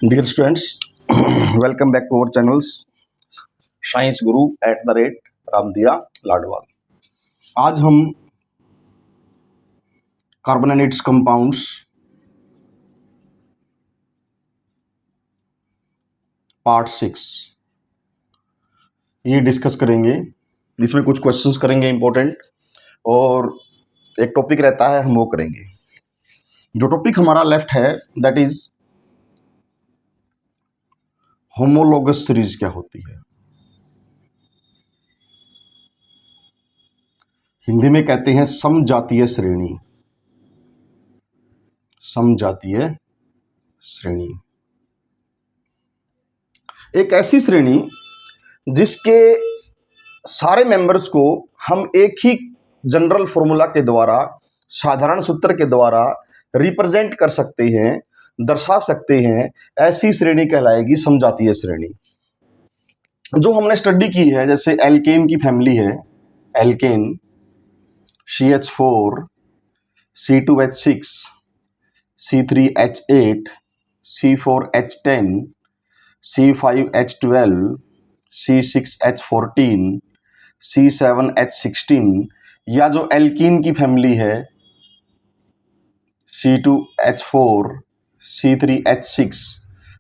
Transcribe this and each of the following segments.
Dear students, welcome back to our channels science गुरु @रामदिया लाडवाल। आज हम carbonated compounds part 6 ये discuss करेंगे। इसमें कुछ क्वेश्चंस करेंगे इंपॉर्टेंट, और एक टॉपिक रहता है हम वो करेंगे। जो टॉपिक हमारा लेफ्ट है दैट इज होमोलोगस सीरीज क्या होती है। हिंदी में कहते हैं समजातीय श्रेणी। समजातीय श्रेणी एक ऐसी श्रेणी जिसके सारे मेंबर्स को हम एक ही जनरल फॉर्मूला के द्वारा, साधारण सूत्र के द्वारा रिप्रेजेंट कर सकते हैं, दर्शा सकते हैं। ऐसी श्रेणी कहलाएगी समजातीय श्रेणी। जो हमने स्टडी की है, जैसे एल्केन की फैमिली है, alkene CH4 C2H6 C3H8 C4H10 C5H12 C6H14 C7H16, या जो एल्कीन की फैमिली है C2H4 C3H6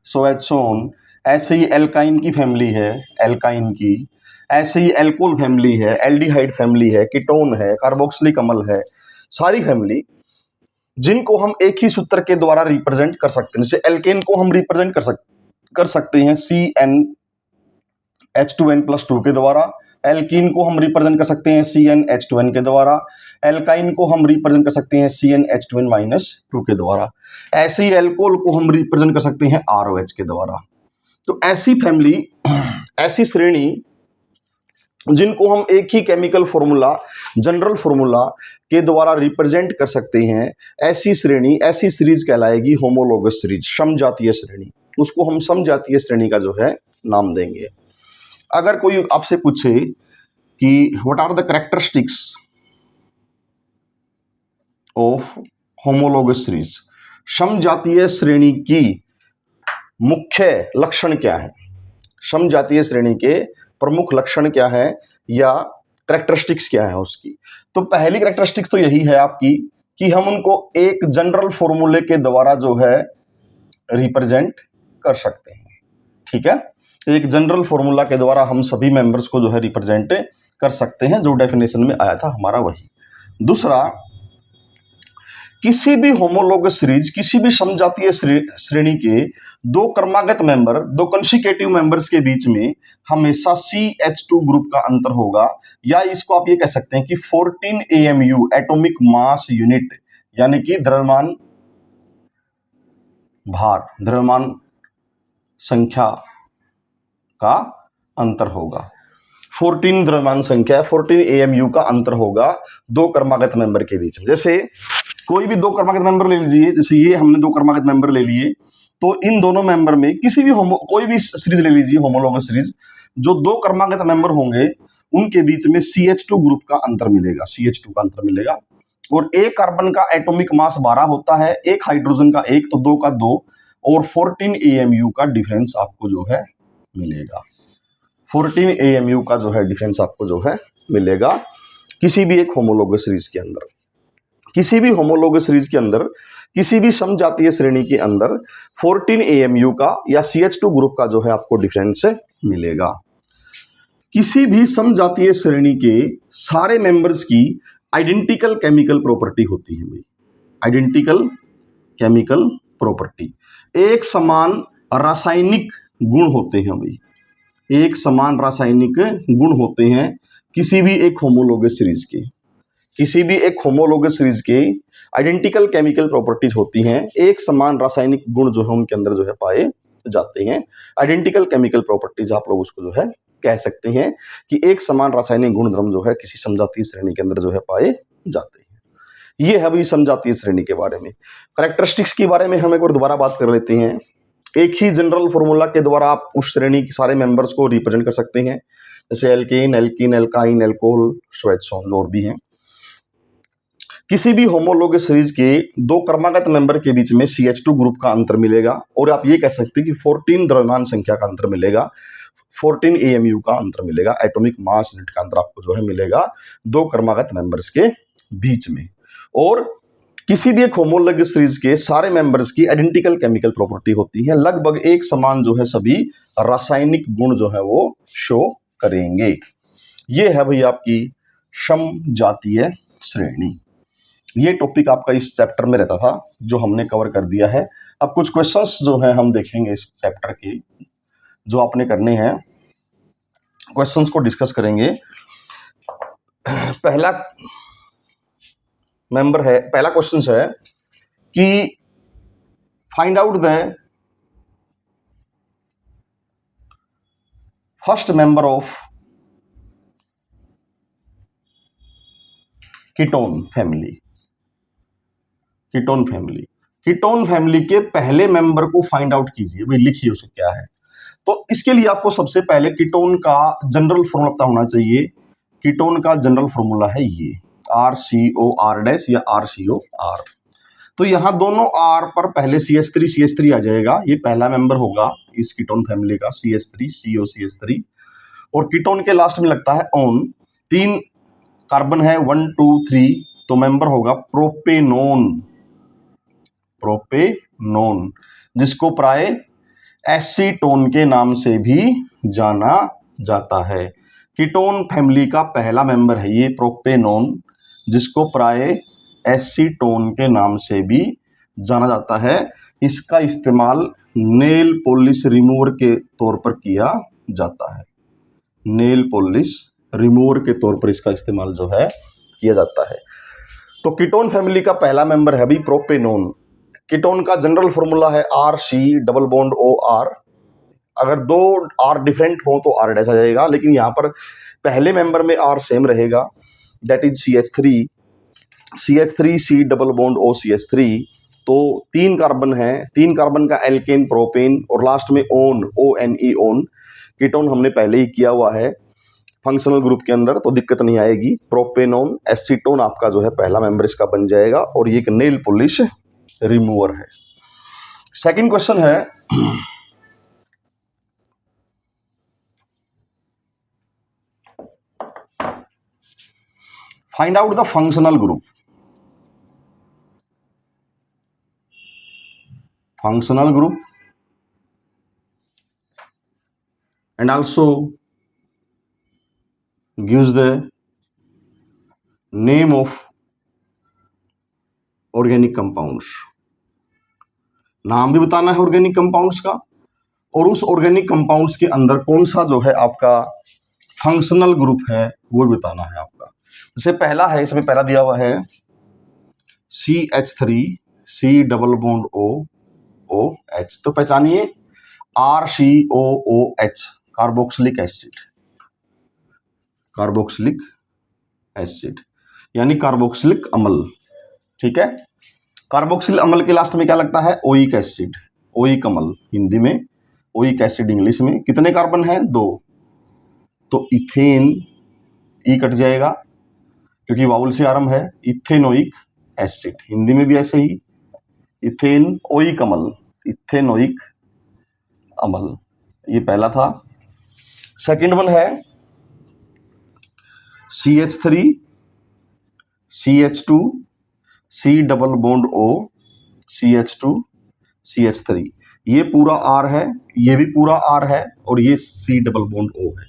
सो एच ऑन। ऐसे ही एल्काइन की फैमिली है, एल्काइन की। ऐसे ही एल्कोहल फैमिली है, एल्डिहाइड फैमिली है, कीटोन है, कार्बोक्सिलिक अम्ल है। सारी फैमिली जिनको हम एक ही सूत्र के द्वारा रिप्रेजेंट कर सकते हैं। जैसे एल्केन को हम रिप्रेजेंट कर सकते हैं CnH2n+2 के द्वारा। एल्कीन को हम रिप्रेजेंट कर सकते हैं CnH2n के द्वारा। एल्काइन को हम रिप्रेजेंट कर सकते हैं CnH2n-2 के द्वारा। ऐसे ही एल्कोहल को हम रिप्रेजेंट कर सकते हैं ROH के द्वारा। तो ऐसी फैमिली, ऐसी श्रेणी जिनको हम एक ही केमिकल फॉर्मूला, जनरल फॉर्मूला के द्वारा रिप्रेजेंट कर सकते हैं, ऐसी श्रेणी, ऐसी सीरीज कहलाएगी होमोलोगस सीरीज, समजातीय श्रेणी। उसको हम समजातीय श्रेणी का जो है नाम देंगे। अगर कोई आपसे पूछे कि what are the characteristics of homologous series, समजातीय श्रेणी की मुख्य लक्षण क्या है, समजातीय श्रेणी के प्रमुख लक्षण क्या है, या कैरेक्टरिस्टिक्स क्या है उसकी। तो पहली कैरेक्टरिस्टिक्स तो यही है आपकी कि हम उनको एक जनरल फॉर्मूले के द्वारा जो है रिप्रेजेंट कर सकते हैं। ठीक है, एक जनरल फॉर्मूला के द्वारा हम सभी मेंबर्स को जो है रिप्रेजेंट कर सकते हैं, जो डेफिनेशन में आया था हमारा वही। दूसरा, किसी भी होमोलोगस सीरीज, किसी भी समजातीय श्रेणी के दो क्रमागत मेंबर, दो कंसिक्यूटिव मेंबर्स के बीच में हमेशा CH2 ग्रुप का अंतर होगा, या इसको आप ये कह सकते हैं कि 14 AMU एटॉमिक मास यूनिट, यानी कि द्रव्यमान भार, द्रव्यमान संख्या का अंतर होगा। 14 द्रव्यमान संख्या, 14 AMU का अंतर होगा दो क्रमागत मेंबर के बीच में। जैसे कोई भी दो क्रमागत मेंबर ले लीजिए, जैसे ये हमने दो क्रमागत मेंबर ले लिए, तो इन दोनों मेंबर में किसी भी कोई भी सीरीज ले लीजिए, होमोलोगस सीरीज, जो दो क्रमागत मेंबर होंगे उनके बीच में CH2 ग्रुप का अंतर मिलेगा, CH2 का अंतर मिलेगा। और एक कार्बन का एटॉमिक मास 12 होता है, एक हाइड्रोजन का 1, तो 2 का 2, और 14 AMU का डिफरेंस आपको जो है मिलेगा। 14 AMU का जो है डिफरेंस आपको जो है मिलेगा किसी भी एक होमोलोगस सीरीज के अंदर। किसी भी होमोलोगस सीरीज के अंदर, किसी भी समजातीय श्रेणी के अंदर 14 AMU का या CH2 ग्रुप का जो है आपको डिफरेंस मिलेगा। किसी भी समजातीय श्रेणी के सारे मेंबर्स की आइडेंटिकल केमिकल प्रॉपर्टी होती है भाई, आइडेंटिकल केमिकल प्रॉपर्टी, एक समान रासायनिक गुण होते हैं भाई, एक समान रासायनिक गुण होते हैं किसी भी एक होमोलोगस सीरीज के। किसी भी एक होमोलोगस सीरीज के आइडेंटिकल केमिकल प्रॉपर्टीज होती हैं, एक समान रासायनिक गुण जो है उनके अंदर जो है पाए जाते हैं। आइडेंटिकल केमिकल प्रॉपर्टीज आप लोग उसको जो है कह सकते हैं कि एक समान रासायनिक गुण धर्म जो है किसी समजातीय श्रेणी के अंदर जो है पाए जाते हैं। ये है भाई समजातीय श्रेणी के बारे में। कैरेक्टरिस्टिक्स के बारे में हम एक बार दोबारा बात कर लेते हैं। एक ही जनरल फॉर्मूला के द्वारा आप उस श्रेणी के सारे मेंबर्स को रिप्रेजेंट कर सकते हैं, जैसे एल्केन, एल्कीन, एल्काइन, एल्कोहल, सो एच ऑन, और भी हैं। किसी भी होमोलोगस सीरीज के दो क्रमागत मेंबर के बीच में CH2 ग्रुप का अंतर मिलेगा, और आप ये कह सकते हैं कि 14 द्रव्यमान संख्या का अंतर मिलेगा, 14 AMU का अंतर मिलेगा, एटॉमिक मास यूनिट का अंतर आपको जो है मिलेगा दो क्रमागत मेंबर्स के बीच में। और किसी भी एक होमोलोगस सीरीज के सारे मेंबर्स की आइडेंटिकल केमिकल प्रॉपर्टी होती है, लगभग एक समान जो है सभी रासायनिक गुण जो है वो शो करेंगे। ये है भाई आपकी समजातीय श्रेणी। ये टॉपिक आपका इस चैप्टर में रहता था जो हमने कवर कर दिया है। अब कुछ क्वेश्चंस जो है हम देखेंगे इस चैप्टर के, जो आपने करने हैं, क्वेश्चंस को डिस्कस करेंगे। पहला क्वेश्चन है कि find out the first member of ketone family. Ketone family के पहले मेंबर को फाइंड आउट कीजिए, भाई लिखिए उसे क्या है। तो इसके लिए आपको सबसे पहले कीटोन का जनरल फॉर्मूला पता होना चाहिए। कीटोन का जनरल फॉर्मूला है ये RCOR- या RCOR। तो यहां दोनों R पर पहले CH3 आ जाएगा, ये पहला मेंबर होगा इस कीटोन फैमिली का, CH3 और कीटोन के लास्ट में लगता है ऑन, 3 कार्बन है 1 2 3, तो मेंबर होगा प्रोपेनोन, जिसको प्राय एसीटोन के नाम से भी जाना जाता है। कीटोन फैमिली का पहला मेंबर है ये प्रोपेनोन, जिसको प्राय एसीटोन के नाम से भी जाना जाता है। इसका इस्तेमाल नेल पॉलिश रिमूवर के तौर पर किया जाता है। नेल पॉलिश रिमूवर के तौर पर इसका इस्तेमाल जो है किया जाता है। तो कीटोन फैमिली का पहला मेंबर है भी प्रोपेनोन। कीटोन का जनरल फॉर्मूला है RC≡OR। अगर दो R डिफरेंट हो तो R डैश आ जाएगा, लेकिन यहां पर पहले मेंबर में R सेम रहेगा, दैट इज CH3 C≡OCH3। तो 3 कार्बन है, 3 कार्बन का एल्केन प्रोपेन और लास्ट में ONE ओन। कीटोन हमने पहले ही किया हुआ है फंक्शनल ग्रुप के अंदर, तो दिक्कत नहीं आएगी। प्रोपेनोन एसीटोन आपका जो है पहला मेंबर इसका बन जाएगा, और ये एक नेल पॉलिश रिमूवर है। सेकंड क्वेश्चन है find out the functional group and also gives the name of organic compounds। नाम भी बताना है ऑर्गेनिक कंपाउंड्स का, और उस ऑर्गेनिक कंपाउंड्स के अंदर कौन सा जो है आपका फंक्शनल ग्रुप है वो बताना है आपका। जैसे पहला है, इसमें पहला दिया हुआ है CH3 C≡OH, तो पहचानिए RCOOH, कार्बोक्सिलिक एसिड यानी कार्बोक्सिलिक अम्ल। ठीक है, कार्बोक्सिल अम्ल के लास्ट में क्या लगता है? ओइक एसिड, ओइक अम्ल हिंदी में, ओइक एसिड इंग्लिश में। कितने कार्बन है? 2, तो इथेन, ई कट जाएगा क्योंकि वाउल से आरंभ है। इथेनोइक एसिड हिंदी में भी ऐसे ही, इथेन ओइक अम्ल, इथेनोइक अम्ल, ये पहला था। सेकंड वन है CH3 CH2 C≡O CH2 CH3, ये पूरा R है, ये भी पूरा R है, और ये C≡O है।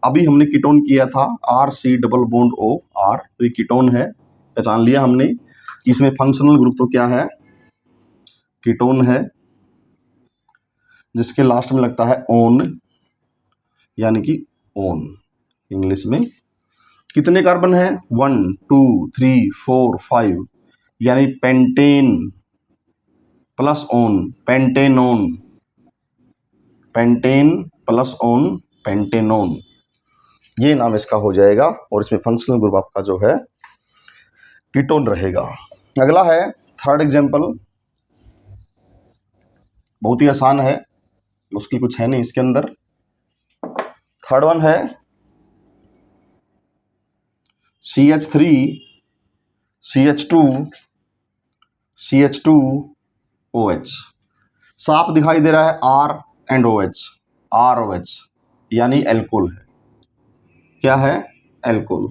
अभी हमने कीटोन किया था RC≡OR, तो ये कीटोन है, पहचान लिया हमने कि इसमें फंक्शनल ग्रुप तो क्या है? कीटोन है, जिसके लास्ट में लगता है ओन, यानी कि ओन इंग्लिश में। कितने कार्बन है? 1 2 3 4 5, यानी pentane plus own, pentanone, pentane plus own, pentanone, ये नाम इसका हो जाएगा। और इसमें फंक्शनल ग्रुप आपका जो है कीटोन रहेगा। अगला है थर्ड एग्जांपल, बहुत ही आसान है, मुश्किल कुछ है नहीं इसके अंदर। थर्ड वन है CH3 CH2OH। साफ दिखाई दे रहा है R एंड OH, ROH, यानी एल्कोहल है। क्या है? एल्कोहल।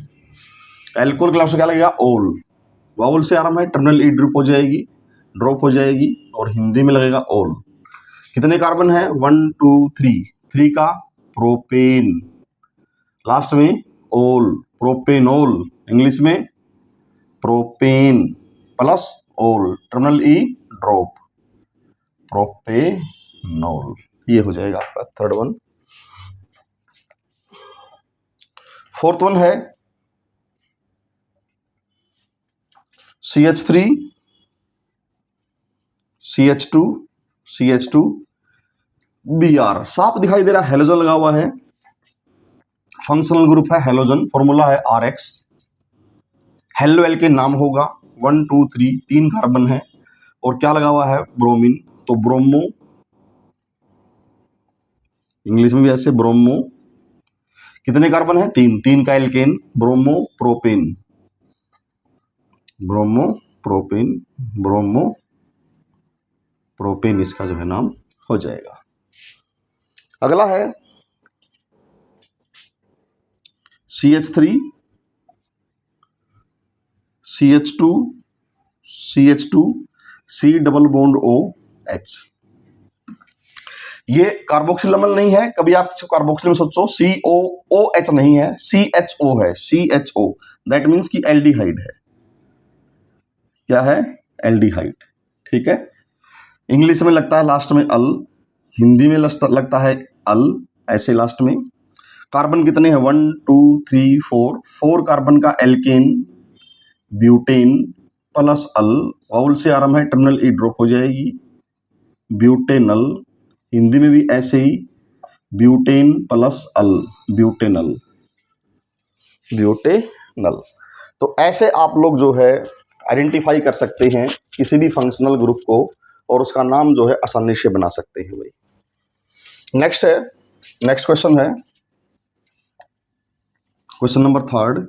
एल्कोहल के लफ्ज क्या लगेगा? ओल। वाउल से आरंभ है, टर्मिनल ई ड्रॉप हो जाएगी और हिंदी में लगेगा ओल। कितने कार्बन है? 1 2 3। 3 का प्रोपेन, लास्ट में ओल, प्रोपेनोल, इंग्लिश में प्रोपेन प्लस ओल, टर्मिनल ई ड्रॉप, प्रोपेनोल। ये हो जाएगा आपका थर्ड वन। फोर्थ वन है CH3 CH2 CH2 Br। साफ दिखाई दे रहा है, हेलोजन लगा हुआ है, फंक्शनल ग्रुप है हेलोजन, फॉर्मूला है RX। हेलो एल के नाम होगा, 1 2 3, 3 कार्बन है और क्या लगा हुआ है? ब्रोमीन, तो ब्रोमो, इंग्लिश में भी ऐसे ब्रोमो। कितने कार्बन है? 3, 3 का alkane, bromopropane, bromopropane, bromopropane इसका जो है नाम हो जाएगा। अगला है CH3 CH2 CH2 C double bond OH। ये कार्बोक्सिल अम्ल नहीं है, कभी आप कार्बोक्सिल में सोचो, COOH नहीं है, CHO है, CHO, दैट मीन्स कि एल्डिहाइड है। क्या है? एल्डिहाइड। ठीक है, इंग्लिश में लगता है लास्ट में अल, हिंदी में लगता है अल, ऐसे लास्ट में। कार्बन कितने हैं? 1 2 3 4, 4 कार्बन का एल्केन, ब्यूटेन प्लस अल, वाउल से आरंभ है, टर्मिनल ई ड्रॉप हो जाएगी, ब्यूटेनल, हिंदी में भी ऐसे ही ब्यूटेन प्लस अल, ब्यूटेनल, ब्यूटेनल। तो ऐसे आप लोग जो है आइडेंटिफाई कर सकते हैं किसी भी फंक्शनल ग्रुप को और उसका नाम जो है आसानी से बना सकते हैं भाई। नेक्स्ट है, नेक्स्ट क्वेश्चन है question number third.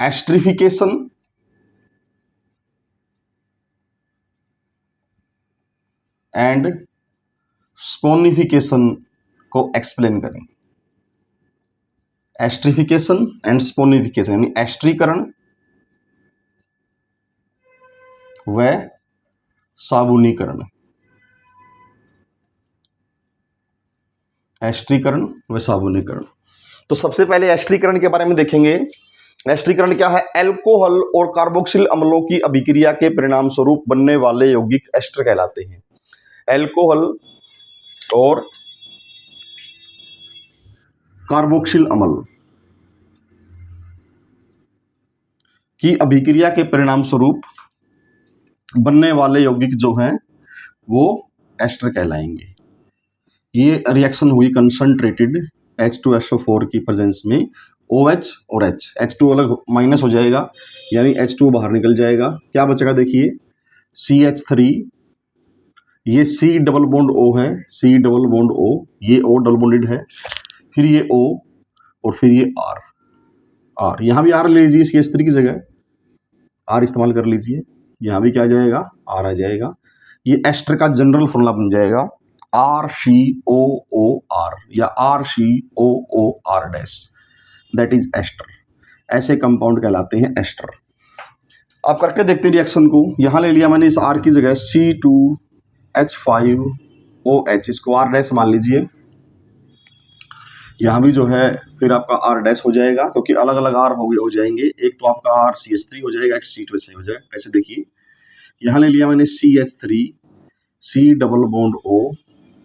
Esterification and saponification को एक्सप्लेन करें। एस्ट्रिफिकेशन एंड स्पोनिफिकेशन यानी एस्ट्रीकरण व साबुनीकरण, एस्ट्रीकरण व साबुनीकरण। तो सबसे पहले एस्ट्रीकरण के बारे में देखेंगे। एस्ट्रीकरण क्या है? एल्कोहल और कार्बोक्सिल अम्लों की अभिक्रिया के परिणाम स्वरूप बनने वाले यौगिक एस्टर कहलाते हैं। एल्कोहल और कार्बोक्सिल अम्ल की अभिक्रिया के परिणाम स्वरूप बनने वाले यौगिक जो हैं वो एस्टर कहलाएंगे। ये रिएक्शन हुई कंसंट्रेटेड H2SO4 की प्रेजेंस में, OH और H, H2 अलग माइनस हो जाएगा यानी H2 बाहर निकल जाएगा। क्या बचेगा? देखिए CH3, ये C डबल बॉन्ड O है, C डबल बॉन्ड O, ये O डबल बॉन्डेड है, फिर ये O और फिर ये R। यहाँ भी R ले लीजिए CH3 की जगह, R इस्तेमाल कर लीजिए, यहाँ भी क्या आ जाएगा? R आ जाएगा। ये एस्टर का जनरल फॉर्मूला बन जाएगा RCOOR या RCOOR dash, that is ester. ऐसे कंपाउंड कहलाते हैं एस्टर। आप करके देखते हैं रिएक्शन को। यहां ले लिया मैंने इस R की जगह C2H5OH, इसको R डैश मान लीजिए। यहाँ भी जो है फिर आपका R डैश हो जाएगा क्योंकि अलग अलग R हो जाएंगे। एक तो आपका R CH3 हो जाएगा, एक C2H5 हो जाएगा। ऐसे देखिए, यहाँ ले लिया मैंने CH3, C double bond O,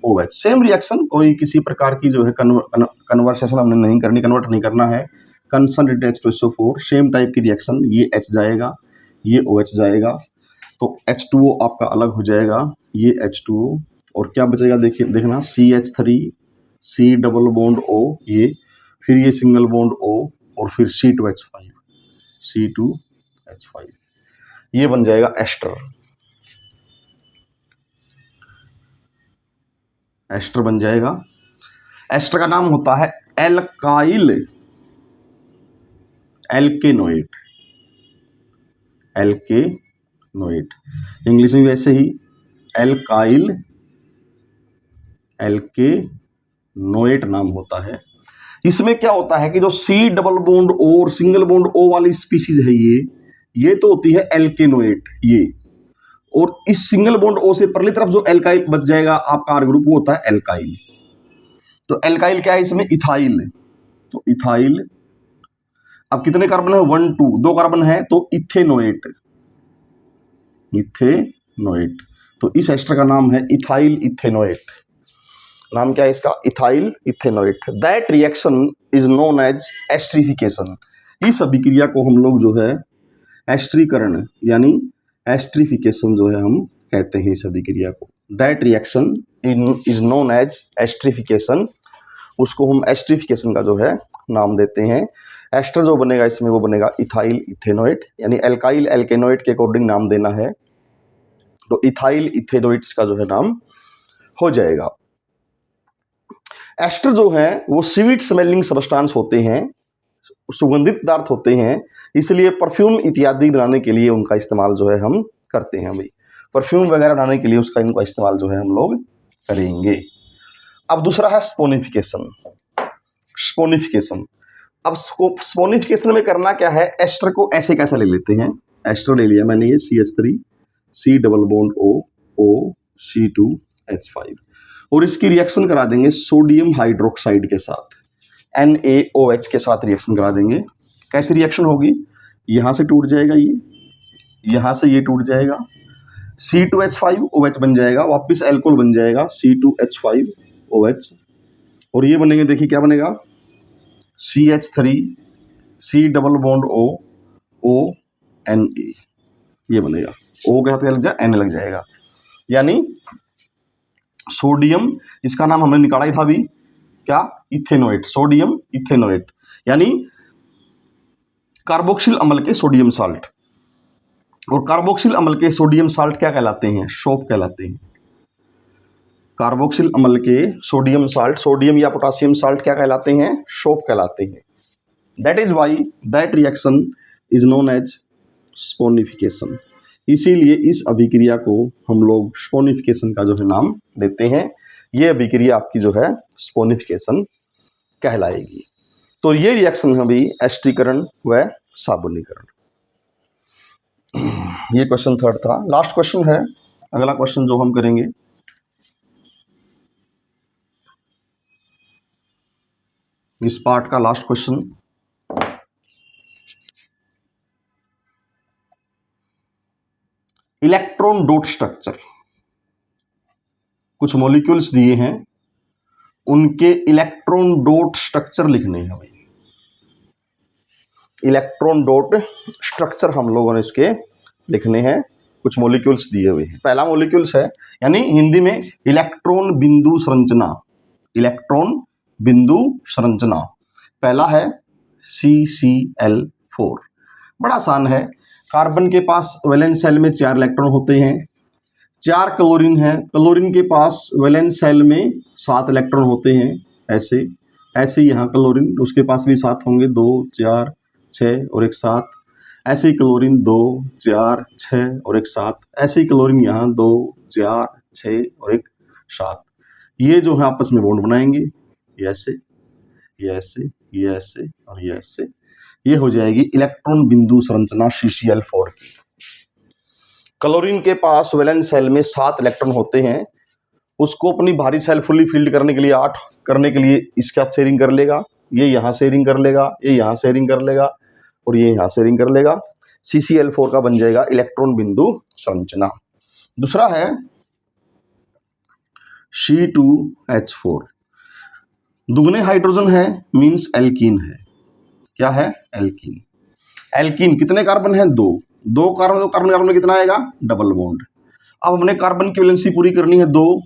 OH। Same reaction, कोई किसी प्रकार की जो है कन्वर्सेशन हमने नहीं करनी, कन्वर्ट नहीं करना है। कंसंट्रेटेड H2SO4, सेम टाइप की रिएक्शन, ये H जाएगा, ये OH जाएगा, तो H2O आपका अलग हो जाएगा, ये H2O, और क्या बचेगा? देखिए, देखना CH3, C double bond O, ये फिर ये सिंगल बॉन्ड O और फिर C2H5, C2H5, ये बन जाएगा एस्टर। एस्टर बन जाएगा। एस्टर का नाम होता है एल्काइल एल्केनोएट, एल्केनोएट, इंग्लिश में वैसे ही एल्काइल एल्केनोएट नाम होता है। इसमें क्या होता है कि जो सी डबल बॉन्ड ओ और सिंगल बॉन्ड ओ वाली स्पीसीज है ये तो होती है एल्केनोएट ये, और इस सिंगल बॉन्ड ओ से परली तरफ जो एल्काइल बच जाएगा आपका आर ग्रुप वो होता है एल्काइल। तो एल्काइल क्या है इसमें, इथाइल, तो इथाइल। अब कितने कार्बन है, 1 2, 2 कार्बन है तो इथेनोएट, इथेनोएट। तो इस एस्टर का नाम है इथाइल इथेनोएट। नाम क्या है इसका, ethyl ethanoate. That reaction is known as esterification. इस अभिक्रिया को हम लोग जो है एस्ट्रीकरण यानी एस्ट्रिफिकेशन जो है हम कहते हैं इस अभिक्रिया को। That reaction is known as esterification, उसको हम एस्ट्रिफिकेशन का जो है नाम देते हैं। एस्टर जो बनेगा इसमें वो बनेगा इथाइल इथेनोएट, यानी एल्काइल एल्केनोएट के अकॉर्डिंग नाम देना है तो इथाइल इथेनोएट का जो है नाम हो जाएगा। एस्टर जो है वो स्वीट स्मेलिंग सब्सटेंस होते हैं, सुगंधित पदार्थ होते हैं, इसलिए परफ्यूम इत्यादि बनाने के लिए उनका इस्तेमाल जो है हम करते हैं। भाई परफ्यूम वगैरह बनाने के लिए उसका इनका इस्तेमाल जो है हम लोग करेंगे। अब दूसरा है स्पोनिफिकेशन। स्पोनिफिकेशन, अब स्पोनिफिकेशन में करना क्या है, एस्टर को ऐसे कैसे ले लेते हैं। एस्टर ले लिया मैंने, ये CH3 C double bond O C2H5 और इसकी रिएक्शन करा देंगे सोडियम हाइड्रोक्साइड के साथ, NaOH के साथ रिएक्शन करा देंगे। कैसी रिएक्शन होगी, यहां से टूट जाएगा ये, यहां से ये टूट जाएगा, C2H5OH बन जाएगा, वापस एल्कोहल बन जाएगा C2H5OH, और ये बनेंगे, देखिए क्या बनेगा, CH3 C double bond O Na, ये बनेगा। O के साथ क्या लग जाए, N लग जाएगा, यानी सोडियम, इसका नाम हमने निकाला ही था अभी, क्या, इथेनोएट, सोडियम इथेनोएट, यानी कार्बोक्सिल अम्ल के सोडियम साल्ट। और कार्बोक्सिल अम्ल के सोडियम साल्ट क्या कहलाते हैं, शोप कहलाते हैं। कार्बोक्सिल अम्ल के सोडियम साल्ट, सोडियम या पोटासियम साल्ट क्या कहलाते हैं, शोप कहलाते हैं। That is why that reaction is known as saponification. इसीलिए इस अभिक्रिया को हम लोग स्पोनिफिकेशन का जो है नाम देते हैं। ये अभिक्रिया आपकी जो है स्पोनिफिकेशन कहलाएगी। तो ये रिएक्शन है भी एस्ट्रीकरण व साबुनीकरण। ये क्वेश्चन थर्ड था। लास्ट क्वेश्चन है अगला क्वेश्चन जो हम करेंगे, इस पार्ट का last question, electron dot structure. कुछ मॉलिक्यूल्स दिए हैं, उनके इलेक्ट्रॉन डॉट स्ट्रक्चर लिखने हैं। भाई इलेक्ट्रॉन डॉट स्ट्रक्चर हम लोगों ने इसके लिखने हैं। कुछ मॉलिक्यूल्स दिए हुए हैं। पहला मॉलिक्यूल्स है, यानी हिंदी में इलेक्ट्रॉन बिंदु संरचना, इलेक्ट्रॉन बिंदु संरचना। पहला है CCl4, बड़ा आसान है। कार्बन के पास वैलेंस शेल में 4 इलेक्ट्रॉन होते हैं, 4 क्लोरीन है, क्लोरीन के पास वैलेंस शेल में 7 इलेक्ट्रॉन होते हैं, ऐसे ऐसे यहाँ क्लोरीन उसके पास भी 7 होंगे, 2 4 6 और एक 7, ऐसे ही क्लोरीन 2 4 6 और एक 7, ऐसे ही क्लोरीन यहाँ 2 4 6 और एक 7। ये जो है आपस में बॉन्ड बनाएंगे, ये ऐसे ये ऐसे ये ऐसे और ये ऐसे, ये हो जाएगी इलेक्ट्रॉन बिंदु संरचना CCl4 की। क्लोरीन के पास वैलेंस शेल में 7 इलेक्ट्रॉन होते हैं, उसको अपनी भारी शेल फुली फील्ड करने के लिए 8 करने के लिए इसके साथ शेयरिंग कर लेगा, ये यहाँ शेयरिंग कर लेगा, ये यहाँ शेयरिंग कर लेगा और ये यहाँ शेयरिंग कर लेगा। CCl4 का बन जाएगा इलेक्ट्रॉन बिंदु संरचना। दूसरा है C2H4, दुगने हाइड्रोजन है, मींस एल्कीन है। क्या है, एल्कीन। एल्कीन कितने कार्बन है, 2 कार्बन में कितना आएगा, डबल बॉन्ड। अब हमने कार्बन की वैलेंसी पूरी करनी है, 2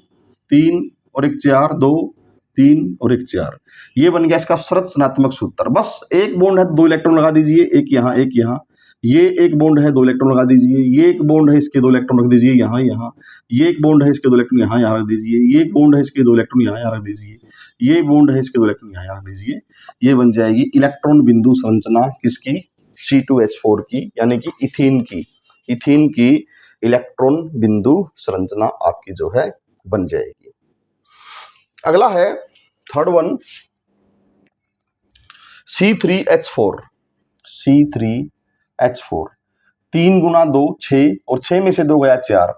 3 और एक 4, 2 3 और एक 4। ये बन गया इसका संरचनात्मक सूत्र। बस एक बॉन्ड है, 2 इलेक्ट्रॉन लगा दीजिए, एक यहाँ एक यहाँ, ये एक बॉन्ड है, 2 इलेक्ट्रॉन लगा दीजिए। ये एक बॉन्ड है, इसके 2 इलेक्ट्रॉन रख दीजिए यहाँ यहाँ। ये एक बॉन्ड है, इसके 2 इलेक्ट्रॉन यहाँ यहाँ रख दीजिए। ये एक बॉन्ड है, इसके 2 इलेक्ट्रॉन यहाँ यहाँ रख दीजिए। ये बॉन्ड है, इसके 2 इलेक्ट्रॉन यहाँ यहाँ रख दीजिए। ये बन जाएगी इलेक्ट्रॉन बिंदु संरचना किसकी? C2H4 की, यानी कि इथीन की। इथीन की इलेक्ट्रॉन बिंदु संरचना आपकी जो है बन जाएगी। अगला है थर्ड वन C3H4। C3H4 3 गुना 2 6 और 6 में से 2 गया 4,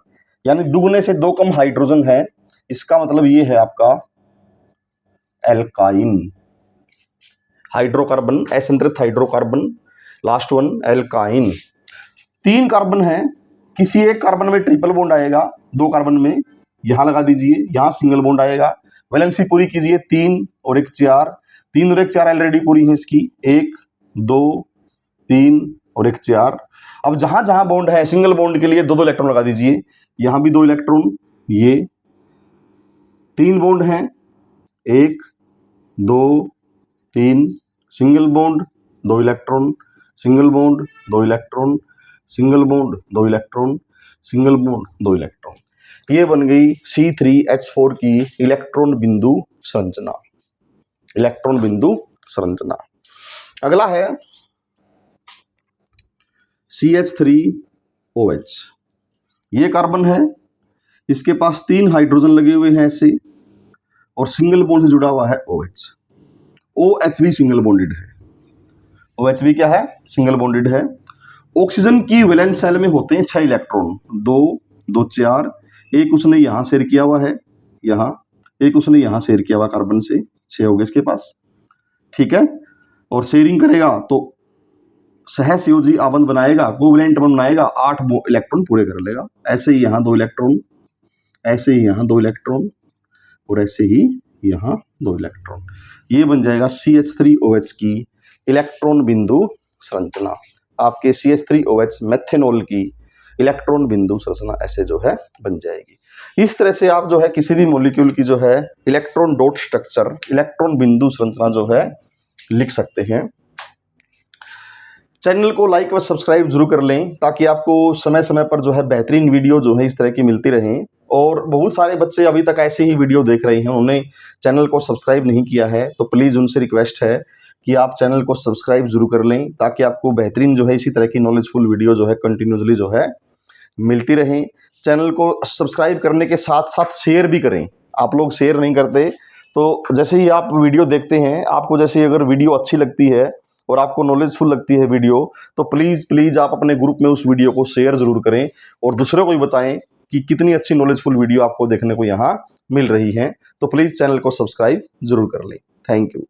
यानी दुगने से 2 कम हाइड्रोजन है। इसका मतलब ये है आपका एल्काइन हाइड्रोकार्बन, असंतृप्त hydrocarbon, last one alkyne. 3 carbon है, किसी एक कार्बन में ट्रिपल बॉन्ड आएगा, 2 कार्बन में यहां लगा दीजिए, यहां सिंगल बॉन्ड आएगा। वैलेंसी पूरी कीजिए, 3 और 1 4, 3 और 1 4 ऑलरेडी पूरी है इसकी, 1 2 3 और 1 4। अब जहां जहां बॉन्ड है सिंगल बॉन्ड के लिए 2 2 इलेक्ट्रॉन लगा दीजिए। यहां भी 2 इलेक्ट्रॉन, ये 3 बॉन्ड हैं, 1 2 3, single bond 2 electron, single bond 2 electron, single bond 2 electron, single bond 2 electron. ये बन गई C3H4 की इलेक्ट्रॉन बिंदु संरचना, इलेक्ट्रॉन बिंदु संरचना। अगला है CH3OH। ये कार्बन है, इसके पास 3 हाइड्रोजन लगे हुए हैं ऐसे, और सिंगल बॉन्ड से जुड़ा हुआ है OH। OH भी सिंगल बॉन्डेड है। OH भी क्या है? सिंगल बॉन्डेड है। ऑक्सीजन की वैलेंस शेल में होते हैं 6 इलेक्ट्रॉन, 2 2 4, एक उसने यहां शेयर किया हुआ है, यहां एक उसने यहां शेयर किया हुआ कार्बन से, 6 हो गए इसके पास, ठीक है। और शेयरिंग करेगा तो सहसंयोजी आबंध बनाएगा, कोवैलेंट बॉन्ड बनाएगा, 8 इलेक्ट्रॉन पूरे कर लेगा। ऐसे ही यहां 2 इलेक्ट्रॉन, ऐसे ही यहां 2 इलेक्ट्रॉन, और ऐसे ही यहां 2 इलेक्ट्रॉन। ये बन जाएगा CH3OH की इलेक्ट्रॉन बिंदु संरचना। आपके CH3OH मेथेनॉल की इलेक्ट्रॉन बिंदु संरचना ऐसे जो है बन जाएगी। इस तरह से आप जो है किसी भी मॉलिक्यूल की जो है इलेक्ट्रॉन डॉट स्ट्रक्चर, इलेक्ट्रॉन बिंदु संरचना जो है लिख सकते हैं। चैनल को लाइक व सब्सक्राइब जरूर कर लें, ताकि आपको समय समय पर जो है बेहतरीन वीडियो जो है इस तरह की मिलती रहें। और बहुत सारे बच्चे अभी तक ऐसे ही वीडियो देख रहे हैं, उन्होंने चैनल को सब्सक्राइब नहीं किया है, तो प्लीज़ उनसे रिक्वेस्ट है कि आप चैनल को सब्सक्राइब जरूर कर लें, ताकि आपको बेहतरीन जो है इसी तरह की नॉलेजफुल वीडियो जो है कंटिन्यूसली जो है मिलती रहें। चैनल को सब्सक्राइब करने के साथ साथ शेयर भी करें। आप लोग शेयर नहीं करते, तो जैसे ही आप वीडियो देखते हैं, आपको जैसे अगर वीडियो अच्छी लगती है और आपको नॉलेजफुल लगती है वीडियो, तो प्लीज़ आप अपने ग्रुप में उस वीडियो को शेयर जरूर करें और दूसरों को भी बताएं कि कितनी अच्छी नॉलेजफुल वीडियो आपको देखने को यहाँ मिल रही है। तो प्लीज़ चैनल को सब्सक्राइब जरूर कर लें। Thank you.